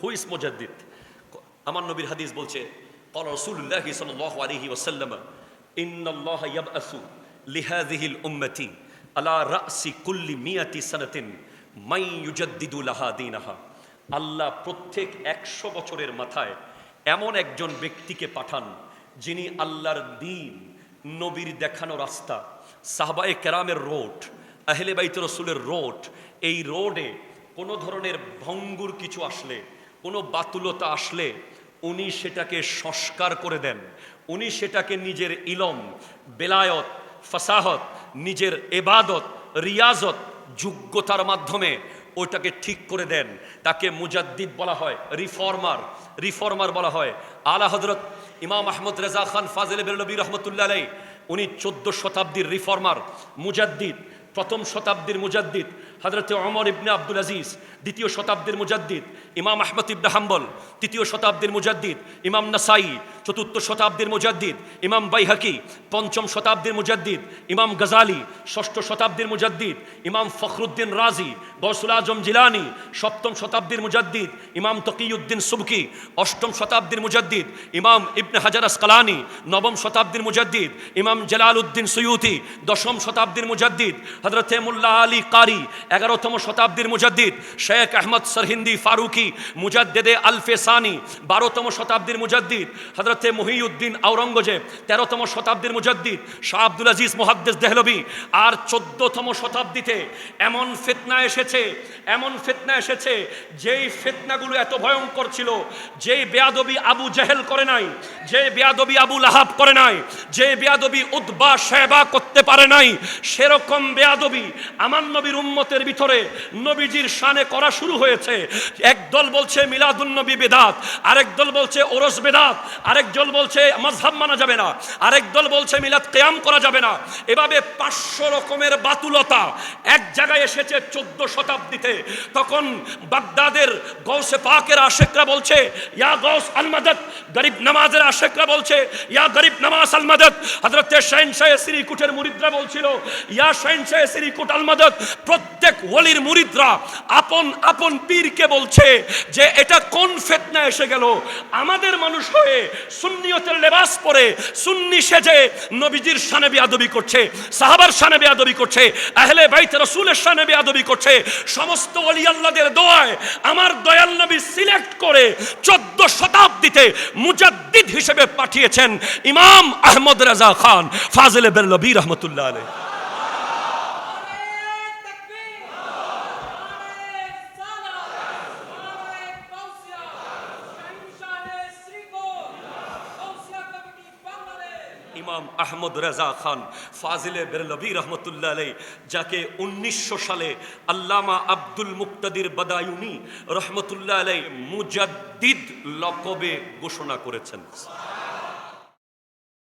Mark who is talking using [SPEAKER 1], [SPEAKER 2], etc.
[SPEAKER 1] Who is মুজাদ্দিদ? আমার নবীর হাদিস বলছে, ক্বালা রাসূলুল্লাহি সাল্লাল্লাহু আলাইহি ওয়াসাল্লাম, ইন্নাল্লাহা ইয়াবআসু লিহাযিহিল উম্মতি আলা রাসি কুল্লি মিয়াতি সানাতিন মান ইউজাদ্দিদু লাহা দীনাহা। আল্লাহ প্রত্যেক 100 বছরের মাথায় এমন একজন ব্যক্তিকে পাঠান যিনি আল্লাহর দ্বীন, নবীর দেখানো রাস্তা, সাহাবায়ে কেরামের রোড, আহলে বাইত রাসূলের রোড, এই রোডে কোনো ধরনের ভঙ্গুর কিছু আসলে, কোনো বাতুলতা আসলে উনি সেটাকে সংস্কার করে দেন। উনি সেটাকে নিজের ইলম, বেলায়ত, ফাসাহত, নিজের ইবাদত, রিয়াজত, যোগ্যতার মাধ্যমে ওটাকে ঠিক করে দেন। তাকে মুজাদ্দিদ বলা হয়, রিফর্মার বলা হয়। আলা হযরত ইমাম আহমদ রেজা খান ফাজিল বেরলভী রহমতুল্লাহ আলাইহি, উনি 14 শতাব্দীর রিফর্মার, মুজাদ্দিদ। প্রথম শতাব্দীর মুজাদ্দিদ হযরত ওমর ইবনে আব্দুল আজিজ, দ্বিতীয় শতাব্দীর মুজাদ্দিদ ইমাম আহমদ ইবনে হাম্বল, তৃতীয় শতাব্দীর মুজাদ্দিদ ইমাম নাসাই, চতুর্থ শতাব্দীর মুজাদ্দিদ ইমাম বাইহাকি, পঞ্চম শতাব্দীর মুজাদ্দিদ ইমাম গজালি, ষষ্ঠ শতাব্দীর মুজাদ্দিদ ইমাম ফখরুদ্দিন রাজি, গৌসুল আজম জিলানি, সপ্তম শতাব্দীর মুজাদ্দিদ ইমাম তকিউদ্দিন সুবকি, অষ্টম শতাব্দীর মুজাদ্দিদ ইমাম ইবনে হাজার আসকালানি, নবম শতাব্দীর মুজাদ্দিদ ইমাম জালালউদ্দিন সুয়ুতি, দশম শতাব্দীর মুজাদ্দিদ হযরত মোল্লা আলী কারি, 11তম শতাব্দীর মুজাদ্দিদ শেখ আহমদ সরহিন্দি ফারুকি, মুজাদ্দিদে আলফে সানি, 12তম শতাব্দীর মুজাদ্দিদ হযরত মুহিউদ্দিন আওরঙ্গজেব, 13তম শতাব্দীর মুজাদ্দিদ শাহ আব্দুল আজিজ মুহাদ্দিস দেহলভী। আর 14তম শতাব্দীতে এমন ফিতনা এসেছে, যেই ফিতনাগুলো এত ভয়ঙ্কর ছিল, যেই বেয়াদবি আবু জেহেল করে নাই, যে বেয়াদবি আবু লাহাব করে নাই, যে বেয়াদবি উতবা শায়বা করতে পারে নাই, সেরকম বেয়াদবি আমার নবীর উম্মতের ভিতরে নবীজির শানে করা শুরু হয়েছে। একদল বলছে মিলাদুন নবী বেদাত, আরেক দল বলছে ওরস বেদাত, আরেক দল বলছে মাযহাব মানা যাবে না, আরেক দল বলছে মিলাদ কিয়াম করা যাবে না। এভাবে 500 রকমের বাতুলতা এক জায়গায় এসেছে 14 শতাব্দীতে। তখন বাগদাদের গৌসে পাকের আশেকরা বলছে ইয়া গৌস আল মাদদ, গরিব নামাজের আশেকরা বলছে ইয়া গরিব নামাজ আল মাদদ, হযরত শাহনশাহ শ্রীকুটের মুরিদরা বলছিল ইয়া শাহনশাহ শ্রীকুট আল মাদদ। প্রত্যেক ওলির মুরিদরা আপন আপন পীরকে বলছে যে এটা কোন ফিতনা এসে গেল। আমাদের মানুষ হয়ে সুন্নিয়তের লেবাস পরে সুন্নি সেজে নবীজির শানে বেয়াদবি করছে, সাহাবার শানে বেয়াদবি করছে, আহলে বাইত রাসূলের শানে বেয়াদবি করছে। সমস্ত ওলি আল্লাহদের দোয়ায় আমার দয়াল নবী সিলেক্ট করে 14 শতাব্দীতে মুজাদ্দিদ হিসেবে পাঠিয়েছেন ইমাম আহমদ রেজা খান ফাজিল বেরলভী রহমতুল্লাহ আলাইহি। ইমাম আহমদ রেজা খান ফাজিলে বেরলভী রহমতুল্লাহ আলাইহি, যাকে 1900 সালে আল্লামা আব্দুল মুক্তাদির বাদায়ুনি রহমতুল্লাহ আলাইহি মুজাদ্দিদ লকবে ঘোষণা করেছেন।